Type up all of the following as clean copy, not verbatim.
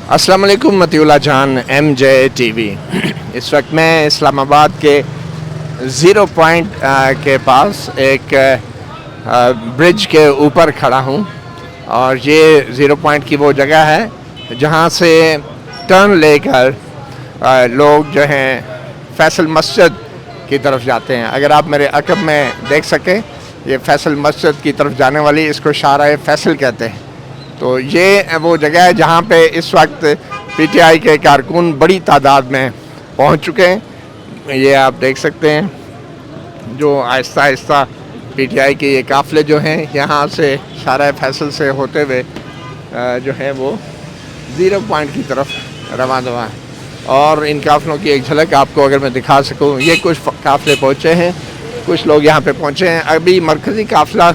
अस्सलाम वालेकुम मतीउल्लाह जान MJ TV। इस वक्त मैं इस्लामाबाद के ज़ीरो पॉइंट के पास एक ब्रिज के ऊपर खड़ा हूँ और ये ज़ीरो पॉइंट की वो जगह है जहाँ से टर्न लेकर लोग जो हैं फैसल मस्जिद की तरफ जाते हैं। अगर आप मेरे अक़ब में देख सकें, ये फैसल मस्जिद की तरफ जाने वाली, इसको शारा फैसल कहते हैं। तो ये वो जगह है जहाँ पे इस वक्त PTI के कारकुन बड़ी तादाद में पहुँच चुके हैं। ये आप देख सकते हैं जो आहिस्ता आहिस्ता PTI के ये काफ़िले जो हैं यहाँ से शारा फैसल से होते हुए जो है वो ज़ीरो पॉइंट की तरफ रवाना है। और इन काफ़िलों की एक झलक आपको अगर मैं दिखा सकूँ, ये कुछ काफ़िले पहुँचे हैं, कुछ लोग यहाँ पे पहुँचे हैं। अभी मरकज़ी काफ़िला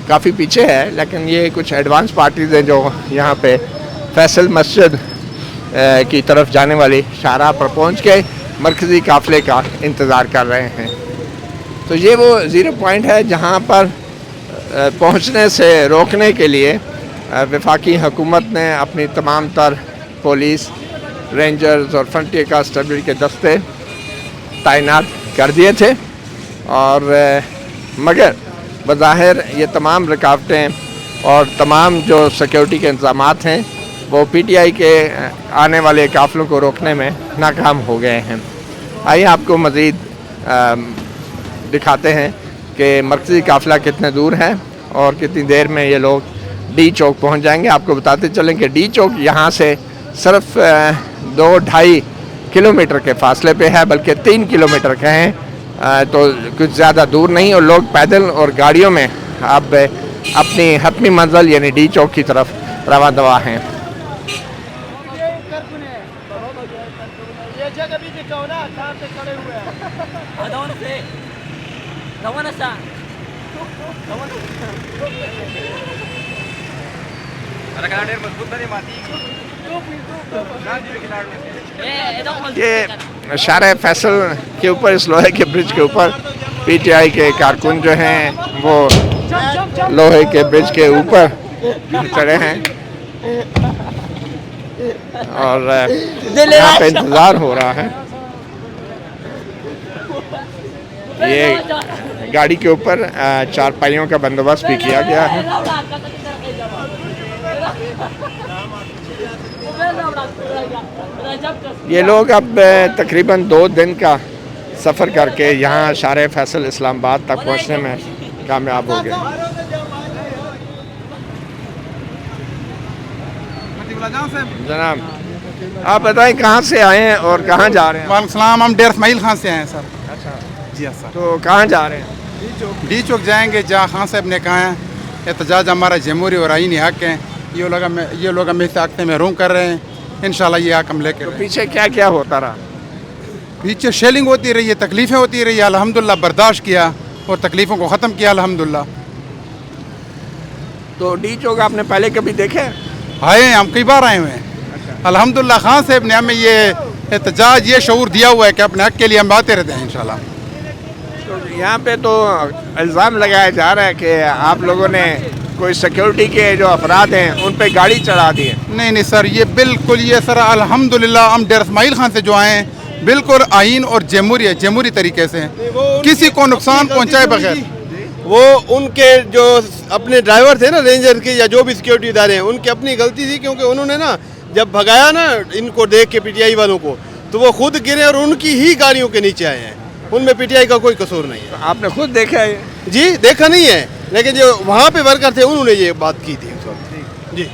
काफ़ी पीछे है, लेकिन ये कुछ एडवांस पार्टीज़ हैं जो यहाँ पे फैसल मस्जिद की तरफ जाने वाली शाहराह पर पहुँच के मरकज़ी काफ़िले का इंतज़ार कर रहे हैं। तो ये वो ज़ीरो पॉइंट है जहाँ पर पहुँचने से रोकने के लिए वफाकी हुकूमत ने अपनी तमाम तर पुलिस, रेंजर्स और फ्रंटियर कांस्टेबल के दस्ते तैनात कर दिए थे। और मगर बज़ाहिर ये तमाम रुकावटें और तमाम जो सिक्योरिटी के इंतज़ाम हैं वो PTI के आने वाले काफ़िलों को रोकने में नाकाम हो गए हैं। आइए आपको मज़ीद दिखाते हैं कि मरकज़ी काफ़िला कितने दूर है और कितनी देर में ये लोग D चौक पहुंच जाएंगे। आपको बताते चलें कि D चौक यहाँ से सिर्फ 2-2.5 किलोमीटर के फासले पे है, बल्कि 3 किलोमीटर के हैं। तो कुछ ज़्यादा दूर नहीं, और लोग पैदल और गाड़ियों में अब अपनी हतमी मंजिल यानी D चौक की तरफ रवा दवा हैं। ये शारा फैसल के ऊपर, इस लोहे के ब्रिज के ऊपर PTI के कारकुन जो हैं वो लोहे के ब्रिज के ऊपर चढ़े हैं और यहाँ पे इंतज़ार हो रहा है। ये गाड़ी के ऊपर चारपाइयों का बंदोबस्त भी किया गया है। ये लोग अब तकरीबन 2 दिन का सफ़र करके यहाँ शारा फैसल इस्लामाबाद तक पहुँचने में कामयाब हो गए। जनाब, आप बताएं कहाँ से आए हैं और कहाँ जा रहे हैं? वालेकुम सलाम, हम डेर इस्माइल खान से आए हैं सर। अच्छा जी हाँ सर। तो कहाँ जा रहे हैं? D चौक जाएंगे, जहाँ खान साहब ने कहा है एहतजाज हमारा जमहूरी और आईनी हक है। ये लोग हमें इस हक़ में महरूम कर रहे हैं। इंशाल्लाह ये हक़ हम लेकर। तो पीछे क्या क्या होता रहा? पीछे शेलिंग होती रही है, तकलीफ़ें होती रही, अल्हम्दुलिल्लाह बर्दाश्त किया और तकलीफ़ों को ख़त्म किया अल्हम्दुलिल्लाह। तो D चौक आपने पहले कभी देखे? आए हैं, हम कई बार आए हुए हैं। अल्हम्दुलिल्लाह खान साहब ने हमें ये एहतजाज, ये शऊर दिया हुआ है कि अपने हक़ के लिए हम आते रहते हैं इंशाल्लाह। तो यहाँ पे तो इल्ज़ाम लगाया जा रहा है कि आप लोगों ने कोई सिक्योरिटी के जो अफराद हैं उन पे गाड़ी चढ़ा दी है। नहीं सर, ये बिल्कुल, ये सर अल्हम्दुलिल्लाह हम डेर इस्माइल खान से जो आए हैं बिल्कुल आइन और जमहूरी तरीके से, किसी को नुकसान पहुंचाए बगैर। वो उनके जो अपने ड्राइवर थे ना, रेंजर के या जो भी सिक्योरिटी इदारे हैं, उनकी अपनी गलती थी, क्योंकि उन्होंने ना जब भगाया ना इनको देख के PTI वालों को, तो वो खुद गिरे और उनकी ही गाड़ियों के नीचे आए हैं। उनमें PTI का कोई कसूर नहीं है। तो आपने खुद देखा है? जी देखा नहीं है, लेकिन जो वहाँ पे वर्कर थे उन्होंने ये बात की थी उस वक्त। जी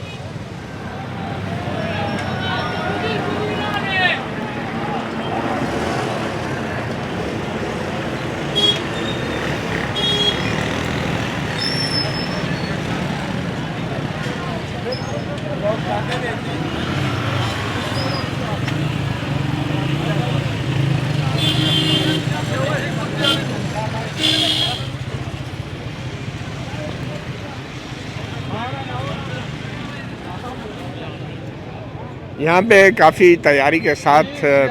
यहाँ पे काफ़ी तैयारी के साथ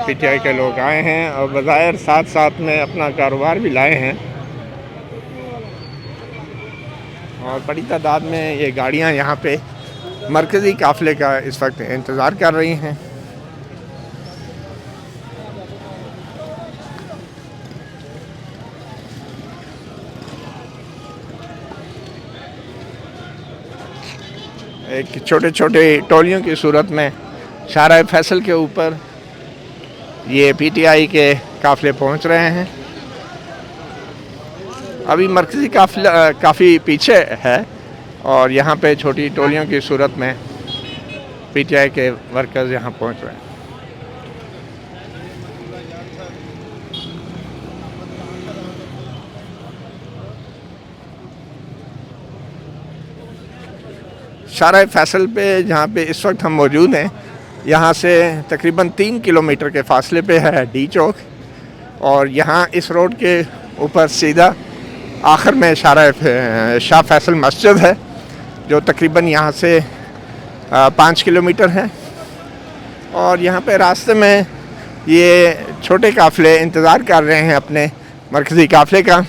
PTI के लोग आए हैं और बज़ाहिर साथ साथ में अपना कारोबार भी लाए हैं। और बड़ी तादाद में ये गाड़ियाँ यहाँ पे मरकज़ी काफ़िले का इस वक्त इंतज़ार कर रही हैं। एक छोटे छोटे टोलियों की सूरत में शाहराह फैसल के ऊपर ये पीटीआई के काफ़िले पहुंच रहे हैं। अभी मरकज़ी काफ़िला काफ़ी पीछे है और यहाँ पे छोटी टोलियों की सूरत में पीटीआई के वर्कर्स यहाँ पहुँच रहे हैं। शाहराह फैसल पे जहाँ पे इस वक्त हम मौजूद हैं, यहाँ से तकरीबन 3 किलोमीटर के फासले पे है डी चौक और यहाँ इस रोड के ऊपर सीधा आखिर में शाह फैसल मस्जिद है जो तकरीबन यहाँ से 5 किलोमीटर है। और यहाँ पे रास्ते में ये छोटे काफ़िले इंतज़ार कर रहे हैं अपने मरकज़ी काफ़िले का।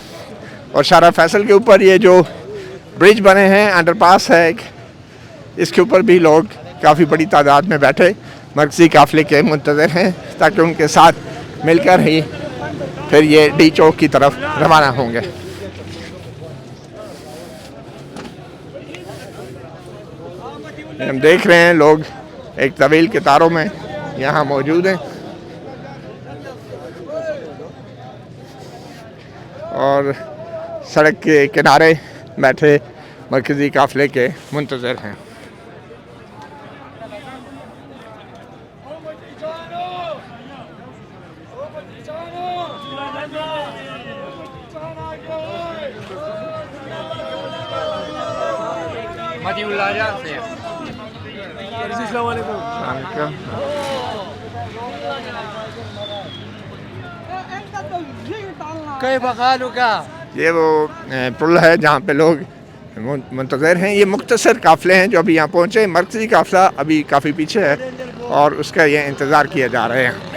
और शाहराह फैसल के ऊपर ये जो ब्रिज बने हैं, अंडरपास है एक, इसके ऊपर भी लोग काफ़ी बड़ी तादाद में बैठे मरकज़ी काफ़िले के मुंतज़िर हैं ताकि उनके साथ मिलकर ही फिर ये डी चौक की तरफ रवाना होंगे। हम देख रहे हैं लोग एक तवील कतारों में यहाँ मौजूद हैं और सड़क के किनारे बैठे मरकज़ी काफ़िले के मुंतज़िर हैं। ये वो पुल है जहाँ पे लोग मुंतज़िर हैं। ये मुख्तसर काफ़िले हैं जो अभी यहाँ पहुँचे। मरकज़ी काफ़िला अभी काफ़ी पीछे है और उसका ये इंतज़ार किया जा रहे हैं।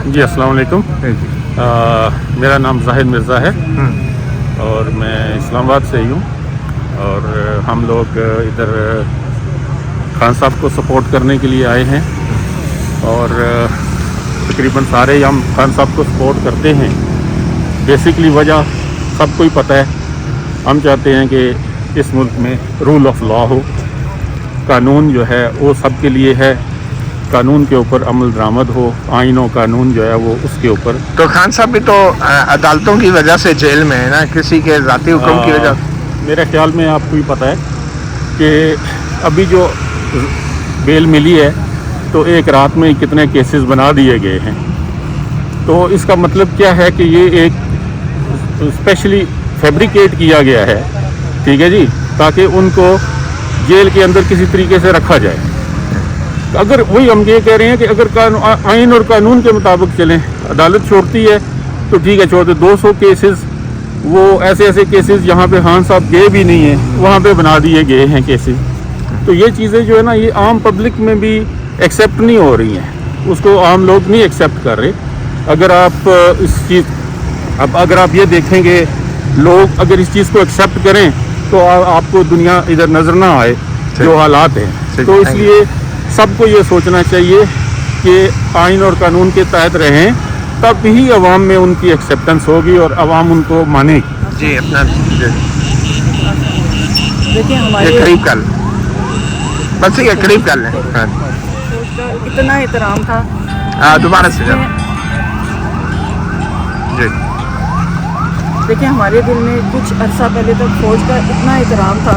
जी अस्सलाम वालेकुम। मेरा नाम जाहिद मिर्ज़ा है और मैं इस्लामाबाद से ही हूँ और हम लोग इधर खान साहब को सपोर्ट करने के लिए आए हैं और तकरीबन सारे हम खान साहब को सपोर्ट करते हैं। बेसिकली वजह सबको ही पता है, हम चाहते हैं कि इस मुल्क में रूल ऑफ लॉ हो, कानून जो है वो सबके लिए है, कानून के ऊपर अमल दरामद हो, आइन और कानून जो है वो उसके ऊपर। तो खान साहब भी तो अदालतों की वजह से जेल में है ना, किसी के ज़ाती हुक्म की वजह। मेरे ख्याल में आपको भी पता है कि अभी जो बेल मिली है तो एक रात में कितने केसेस बना दिए गए हैं। तो इसका मतलब क्या है कि ये एक स्पेशली फैब्रिकेट किया गया है, ठीक है जी, ताकि उनको जेल के अंदर किसी तरीके से रखा जाए। अगर वही हम ये कह रहे हैं कि अगर आइन और कानून के मुताबिक चलें, अदालत छोड़ती है तो ठीक है, छोड़ते। 200 केसेस वो ऐसे केसेस जहाँ पे खान साहब गए भी नहीं हैं वहाँ पे बना दिए गए हैं केसेस। तो ये चीज़ें जो है ना, ये आम पब्लिक में भी एक्सेप्ट नहीं हो रही हैं, उसको आम लोग नहीं एक्सेप्ट कर रहे। अगर आप इस चीज़ अब अगर आप ये देखेंगे लोग अगर इस चीज़ को एक्सेप्ट करें तो आपको दुनिया इधर नज़र ना आए जो हालात हैं। तो इसलिए सबको ये सोचना चाहिए कि आइन और कानून के तहत रहें, तब ही अवाम में उनकी एक्सेप्टेंस होगी और अवाम उनको मानेगी। जी अपना देखिए हमारे ये करीब कर बस ये करीब कर लें। हाँ। इतना एहतराम था। दोबारा से जब जी देखिए हमारे दिल में कुछ अरसा पहले तक फ़ौज का इतना एहतराम था,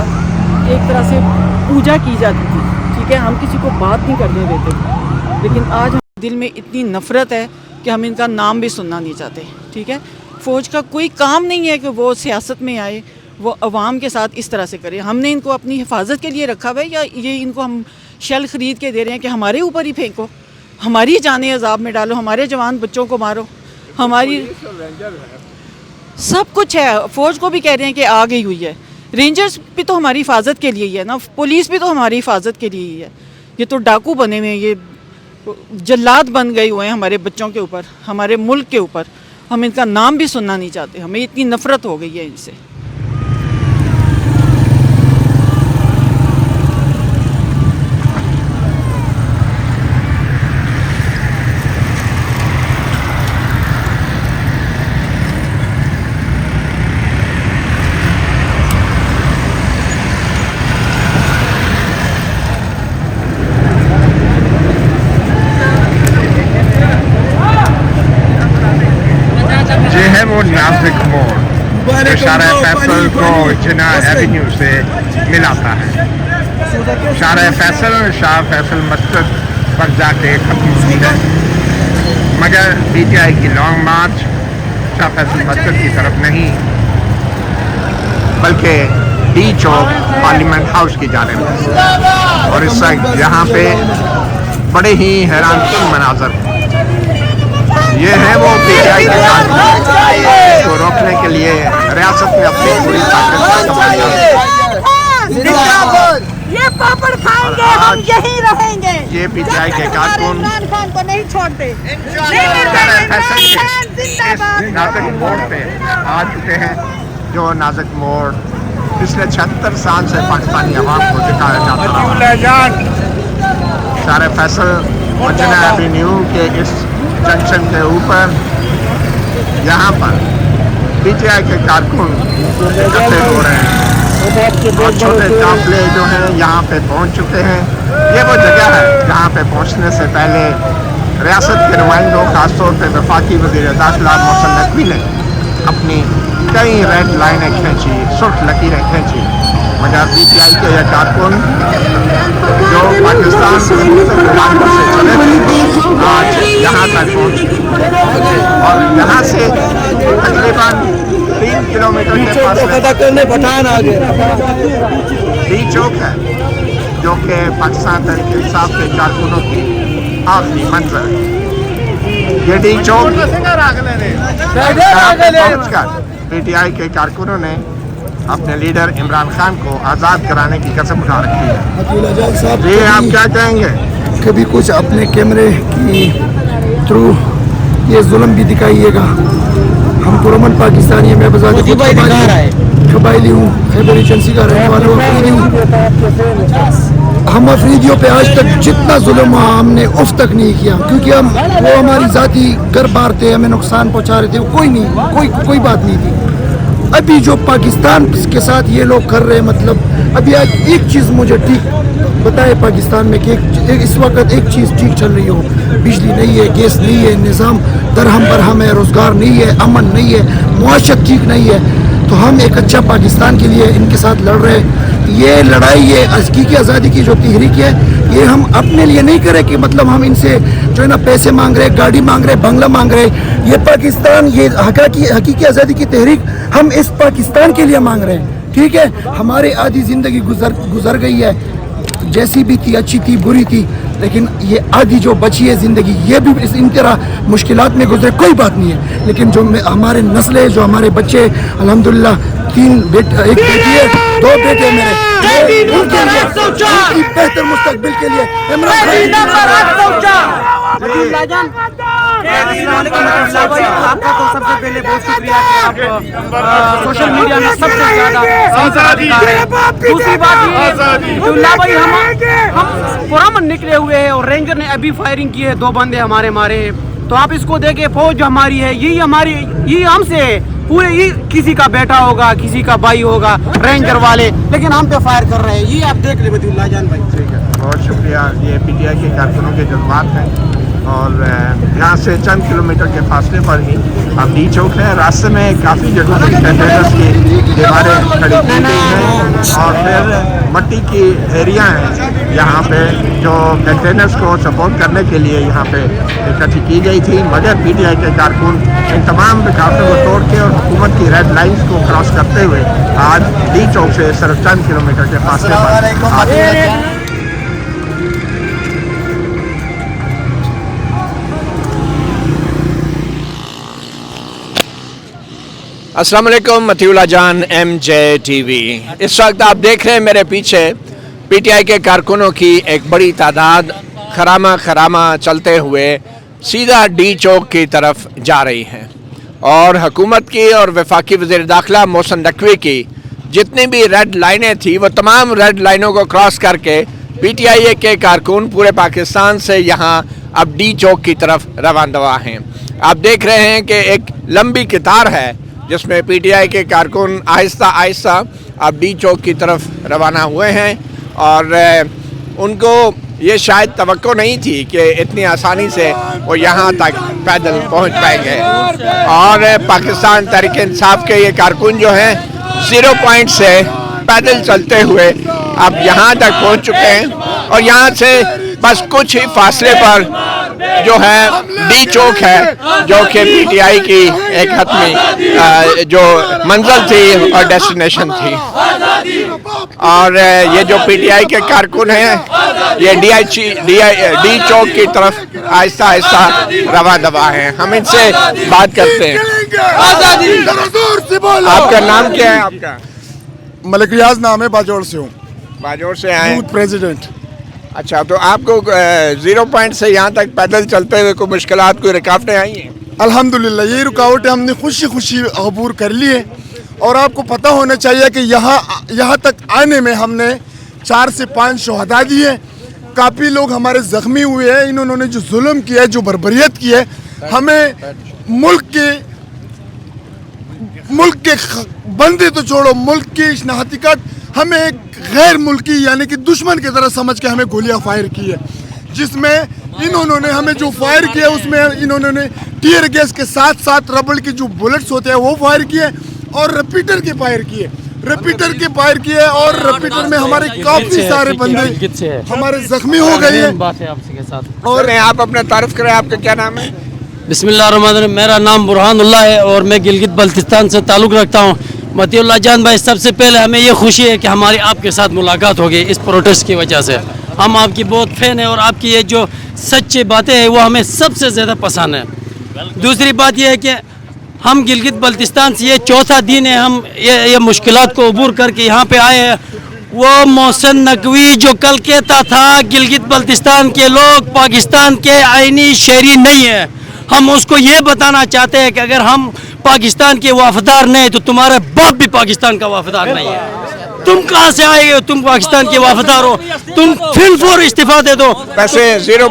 एक तरह से पूजा की जाती थी, ठीक है, हम किसी को बात नहीं करने देते थे। लेकिन आज हमारे दिल में इतनी नफ़रत है कि हम इनका नाम भी सुनना नहीं चाहते, ठीक है। फ़ौज का कोई काम नहीं है कि वो सियासत में आए, वो अवाम के साथ इस तरह से करे। हमने इनको अपनी हिफाजत के लिए रखा हुआ है या ये इनको हम शेल ख़रीद के दे रहे हैं कि हमारे ऊपर ही फेंको, हमारी जानें अजाब में डालो, हमारे जवान बच्चों को मारो, हमारी सब कुछ है। फ़ौज को भी कह रहे हैं कि आ गई हुई है, रेंजर्स भी तो हमारी हिफाजत के लिए ही है ना, पुलिस भी तो हमारी हिफाजत के लिए ही है। ये तो डाकू बने हुए हैं, ये जल्लाद बन गए हुए हैं हमारे बच्चों के ऊपर, हमारे मुल्क के ऊपर। हम इनका नाम भी सुनना नहीं चाहते, हमें इतनी नफ़रत हो गई है इनसे। वो नाज़िक मोड़ जो शारा फैसल को जिना एवेन्यू से मिलाता है। शारा फैसल शाह फैसल मस्जिद पर जाके खत्म हुई है, मगर पीटीआई की लॉन्ग मार्च शाह फैसल मस्जिद की तरफ नहीं बल्कि डी चौक पार्लियामेंट हाउस की जानिब है। और इस वक्त यहाँ पे बड़े ही हैरानकुन मनाजर ये है वो पीटीआई के साथ को रोकने के लिए रियासत में अपनी पूरी ताकत ये पापड़ खाएंगे, हम यहीं रहेंगे। ये पीटीआई के कारकुन इमरान खान को नहीं छोड़ते। नाज़िक मोड़ पे आ चुके हैं, जो नाज़िक मोड़ पिछले 76 साल से पाकिस्तानी अवाम को दिखाया जाता है। शारा फैसल मजना एवेन्यू के इस जंक्शन के ऊपर यहाँ पर पीटीआई के कारकुन इकट्ठे हो रहे हैं और छोटे काफिले जो हैं यहाँ पे पहुँच चुके हैं। ये वो जगह है जहाँ पे पहुँचने से पहले रियासत के नुमाइंदों खासतौर पर वफाकी वज़ीर दाखिला मोहसिन नकवी ने अपनी कई रेड लाइनें खींची, सुर्ख लकीरें खींची, मगर पीटीआई के ये कारकुन जो पाकिस्तान से चले थे आज यहाँ तक पहुँचे और यहाँ से तकरीबन 3 किलोमीटर के पास डी चौक है, जो कि पाकिस्तान तहरीक इंसाफ के कारकुनों की आखिरी मंजिल है। ये डी चौक पहुँचकर पीटीआई के कारकुनों ने अपने लीडर इमरान खान को आज़ाद कराने की कसम उठा रखी है। जी आप क्या कहेंगे? कभी कुछ अपने कैमरे की थ्रू ये जुल्म भी दिखाइएगा। हम पुरमन पाकिस्तानी, मैं कबायली हूँ, खैबर एजेंसी का रहने वाला हूँ। हम अफरीदियों पे आज तक जितना जुल्म हुआ हमने उफ तक नहीं किया, क्योंकि हम वो हमारी ज़ाती घर बार थे, हमें नुकसान पहुँचा रहे थे, कोई नहीं, कोई बात नहीं थी। अभी जो पाकिस्तान के साथ ये लोग कर रहे हैं, मतलब अभी आज एक चीज़ मुझे ठीक बताए पाकिस्तान में कि इस वक्त एक चीज़ ठीक चल रही हो, बिजली नहीं है, गैस नहीं है, निज़ाम दरहम बरहम है, रोज़गार नहीं है, अमन नहीं है, मुआशरत ठीक नहीं है, तो हम एक अच्छा पाकिस्तान के लिए इनके साथ लड़ रहे हैं। ये लड़ाई, ये हकीकी आज़ादी की जो तहरीक है, ये हम अपने लिए नहीं करें कि मतलब हम इनसे जो है ना पैसे मांग रहे, गाड़ी मांग रहे, बंगला मांग रहे। ये पाकिस्तान, ये हकीकी आज़ादी की तहरीक हम इस पाकिस्तान के लिए मांग रहे हैं, ठीक है। हमारी आधी ज़िंदगी गुजर गई है, जैसी भी थी, अच्छी थी, बुरी थी, लेकिन ये आधी जो बची है ज़िंदगी, ये भी इस इन तरह मुश्किलात में गुजरे, कोई बात नहीं है। लेकिन जो हमारे नस्लें, जो हमारे बच्चे, अल्हम्दुलिल्लाह 3 बेटे, 1 बेटी है, 2 बेटे मेरे, उनके लिए, उनकी बेहतर मुस्तकबिल के लिए इमरान आपका तो सबसे पहले बहुत शुक्रिया कि आप सोशल मीडिया में सबसे ज्यादा दूसरी बात ये अब्दुल्ला भाई हम पुरअमन निकले हुए हैं और रेंजर ने अभी फायरिंग की है, 2 बंदे हमारे मारे हैं। तो आप इसको देखे, फौज जो हमारी है यही हमसे है, पूरे ये किसी का बेटा होगा, किसी का भाई होगा, रेंजर वाले, लेकिन हम पे फायर कर रहे हैं। ये आप देख ले बदुल्ला जान भाई। ठीक है, बहुत शुक्रिया। ये पीटीआई के कारकुनों के जज्बात हैं और यहाँ से चंद किलोमीटर के फासले पर ही हम डी चौक है। रास्ते में काफ़ी जगहों पर कंटेनर्स की दीवारें खड़ी की गई हैं और फिर मट्टी की एरिया हैं यहाँ पे जो कंटेनर्स को सपोर्ट करने के लिए यहाँ पे इकट्ठी की गई थी, मगर पीटीआई के कारकुन इन तमाम रुकावटों को तोड़ के और हुकूमत की रेड लाइन्स को क्रॉस करते हुए आज डी चौक से सिर्फ चंद किलोमीटर के फासले पर आते हैं। अस्सलाम वालेकुम, मतीउल्लाह जान MJ TV। इस वक्त आप देख रहे हैं मेरे पीछे पीटीआई के कारकुनों की एक बड़ी तादाद खरामा चलते हुए सीधा डी चौक की तरफ जा रही है और हुकूमत की और वफाकी वज़ीर दाखिला मोहसिन नकवी की जितनी भी रेड लाइनें थी वो तमाम रेड लाइनों को क्रॉस करके पीटीआई के कारकुन पूरे पाकिस्तान से यहाँ अब डी चौक की तरफ रवाना हैं। आप देख रहे हैं कि एक लंबी कतार है जिसमें पीटीआई के कारकुन आहिस्ता आहिस्ता अब डी चौक की तरफ रवाना हुए हैं और उनको ये शायद तवक्को नहीं थी कि इतनी आसानी से वो यहाँ तक पैदल पहुँच पाएंगे। और पाकिस्तान तहरीक इंसाफ के ये कारकुन जो हैं 0 पॉइंट से पैदल चलते हुए अब यहाँ तक पहुँच चुके हैं और यहाँ से बस कुछ ही फासले पर जो है डी चौक है जो कि पीटीआई की एक हतमी जो मंजिल थी और डेस्टिनेशन थी। और ये जो पीटीआई के कारकुन हैं ये डी चौक की तरफ आहिस्ता आहिस्ता रवा दवा हैं। हम इनसे बात करते हैं। आपका नाम क्या है? आपका? मलिक रियाज नाम है, बाजौर से हूँ। बाजौर से आए? Youth president. अच्छा, तो आपको 0 पॉइंट से यहाँ तक पैदल चलते हुए कोई मुश्किलात, कोई रुकावटें आई हैं? अल्हम्दुलिल्लाह ये रुकावटें हमने खुशी अबूर कर ली है और आपको पता होना चाहिए कि यहाँ तक आने में हमने 4 से 5 शहादा दी है। काफ़ी लोग हमारे ज़ख्मी हुए हैं। इन्होंने जो जुल्म किया है, जो बर्बरियत की है, हमें मुल्क के बंदे तो छोड़ो, मुल्क की शनाख्त हमें एक गैर मुल्की यानी कि दुश्मन की तरह समझ के हमें गोलियां फायर की है, जिसमें इन्होंने हमें जो फायर किया उसमें इन्होंने टीयर गैस के साथ साथ रबड़ की जो बुलेट्स होते हैं वो फायर किए और रिपीटर के फायर किए और रिपीटर में हमारे काफी सारे बंदे हमारे जख्मी हो गए हैं। और आप अपना तारुफ करें, आपका क्या नाम है? बिस्मिल्लाहिर्रहमानिर्रहीम। मेरा नाम बुरहानुल्लाह है और मैं गिलगित बल्तिस्तान से ताल्लुक़ रखता हूँ। मतीउल्लाह जान भाई, सबसे पहले हमें ये खुशी है कि हमारी आपके साथ मुलाकात हो गई इस प्रोटेस्ट की वजह से। हम आपकी बहुत फ़ैन हैं और आपकी ये जो सच्ची बातें हैं वो हमें सबसे ज़्यादा पसंद है। दूसरी बात ये है कि हम गिलगित बल्तिस्तान से ये 4था दिन है हम ये मुश्किलात को अबूर करके यहाँ पे आए हैं। वो मोहसिन नकवी जो कल कहता था गिलगित बल्तिस्तान के लोग पाकिस्तान के आईनी शहरी नहीं है, हम उसको ये बताना चाहते हैं कि अगर हम पाकिस्तान के वफादार नहीं तो तुम्हारे बाप भी पाकिस्तान का वफादार नहीं है। तुम कहाँ से आए हो? तुम पाकिस्तान के वफादार हो, तुम फिर इस्तीफा दे दो। वैसे 0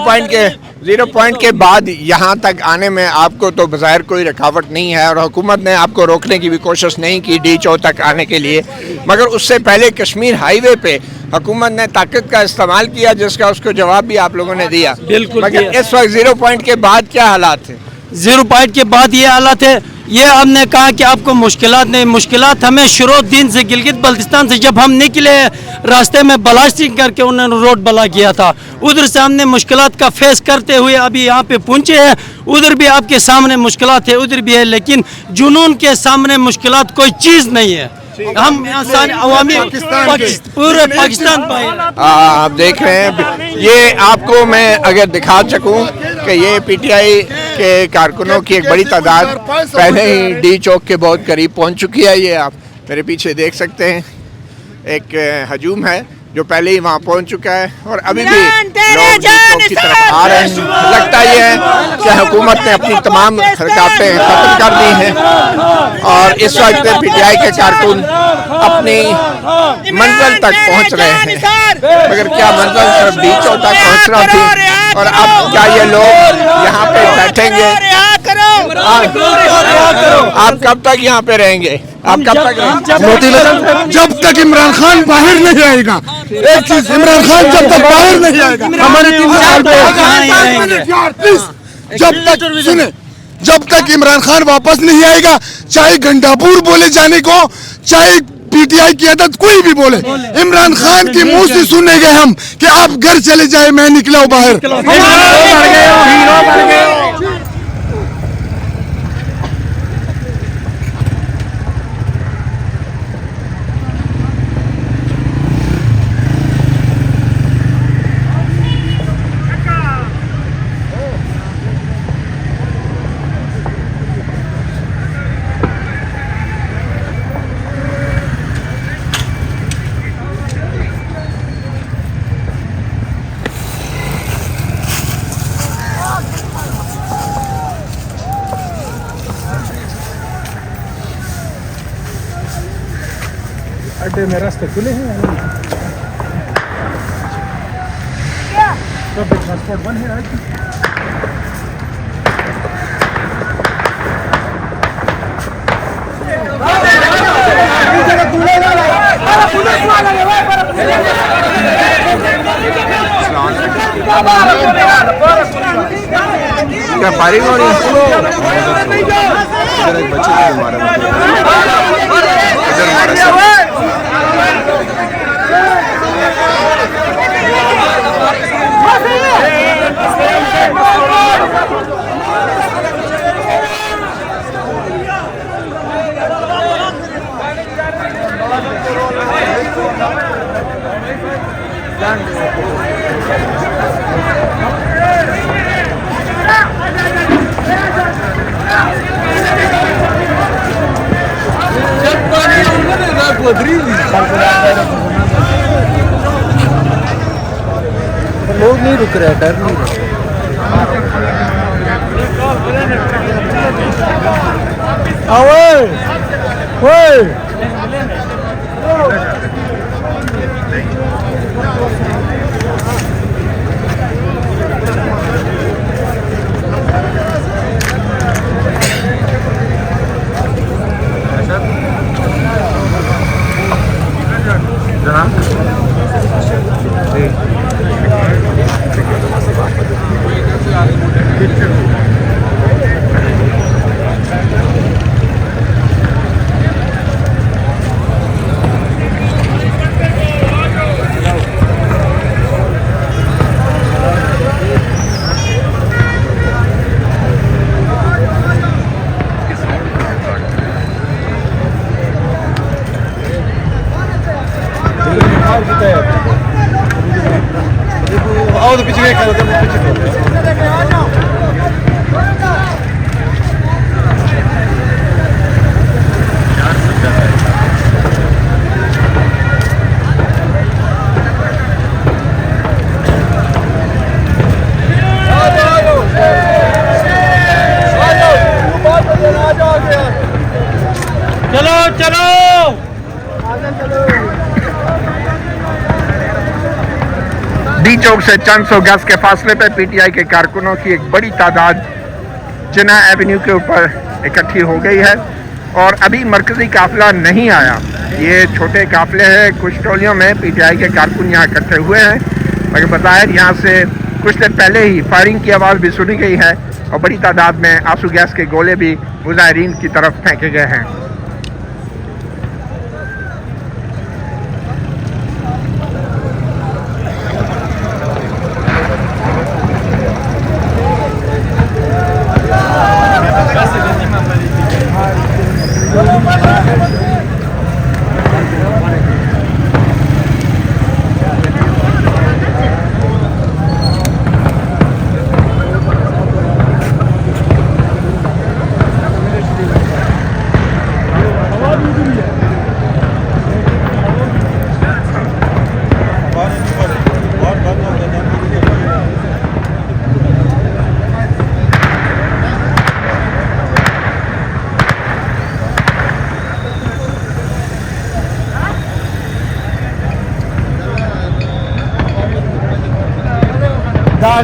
पॉइंट के बाद यहाँ तक आने में आपको तो बज़ाहिर कोई रुकावट नहीं है और हुकूमत ने आपको रोकने की भी कोशिश नहीं की डी चौक तक आने के लिए, मगर उससे पहले कश्मीर हाईवे पे हुकूमत ने ताकत का इस्तेमाल किया जिसका उसको जवाब भी आप लोगों ने दिया। बिल्कुल। मगर इस वक्त 0 पॉइंट के बाद क्या हालात है? 0 पॉइंट के बाद ये हालात है, ये हमने कहा कि आपको मुश्किलात नहीं, मुश्किलात हमें शुरू दिन से गिलगित बल्तिस्तान से जब हम निकले रास्ते में ब्लास्टिंग करके उन्होंने रोड बला किया था, उधर से हमने मुश्किलात का फेस करते हुए अभी यहाँ पे पहुँचे हैं। उधर भी आपके सामने मुश्किलात है, उधर भी है, लेकिन जुनून के सामने मुश्किलात कोई चीज़ नहीं है। हम पूरे पाकिस्तान आप देख रहे हैं, ये आपको मैं अगर दिखा सकूं कि ये पीटीआई के कारकुनों की एक बड़ी तादाद पहले ही डी चौक के बहुत करीब पहुंच चुकी है। ये आप मेरे पीछे देख सकते हैं, एक हजूम है जो पहले ही वहाँ पहुँच चुका है और अभी भी इमरान तेरे लोग डी चौक की तरफ आ रहे हैं। लगता ये है कि हुकूमत ने अपनी तमाम हरकतें खत्म कर दी हैं और इस वक्त PTI के कारकुन अपनी मंजिल तक पहुँच रहे हैं। मगर क्या मंजिल सिर्फ डी चौक तक पहुँचना थी और अब क्या ये लोग यहाँ पे बैठेंगे? आप कब तक यहाँ पे रहेंगे? आप कब तक रहेंगे? जब तक इमरान खान बाहर नहीं आएगा। एक चीज, इमरान खान जब तक बाहर नहीं आएगा हमारे 3 साल जब तक सुने, जब तक इमरान खान वापस नहीं आएगा, चाहे गंडापुर बोले जाने को, चाहे PTI की आदत कोई भी बोले, इमरान खान के मुंह से सुनेंगे हम कि आप घर चले जाए, मैं निकला हूं बाहर। अड्डे में रास्ते खुले हैं, पब्लिक ट्रांसपोर्ट बंद है आज। क्या फायरिंग हो रही है? लोग नहीं रुक रहे, डर नहीं रहे। आओ तो पीछे चलो चलो डी चौक से चंद सौ गज के फासले पर PTI के कारकुनों की एक बड़ी तादाद जिन्ना एवेन्यू के ऊपर इकट्ठी हो गई है और अभी मरकजी काफिला नहीं आया। ये छोटे काफिले हैं, कुछ टोलियों में PTI के कारकुन यहाँ इकट्ठे हुए हैं, मगर बज़ाहिर यहाँ से कुछ देर पहले ही फायरिंग की आवाज़ भी सुनी गई है और बड़ी तादाद में आंसू गैस के गोले भी मुजाहिरीन की तरफ फेंके गए हैं।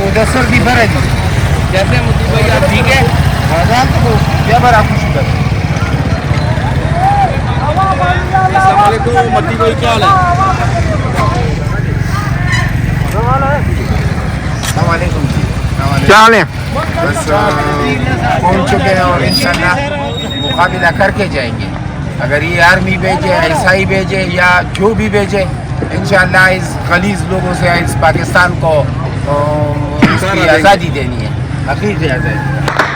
मुदस्सर भी भर है जी कैसे मुझे भैया ठीक है आजाद तो क्या भर आपको शुक्र मती भाई क्या हाल है क्या हाल है? बस पहुंच चुके हैं और इंशाल्लाह मुकाबला करके जाएंगे अगर ये आर्मी भेजे ईसाई भेजे या जो भी भेजे इंशाल्लाह इस गलीज लोगों से इस पाकिस्तान को उसकी आज़ादी देनी है आखिर आज़ादी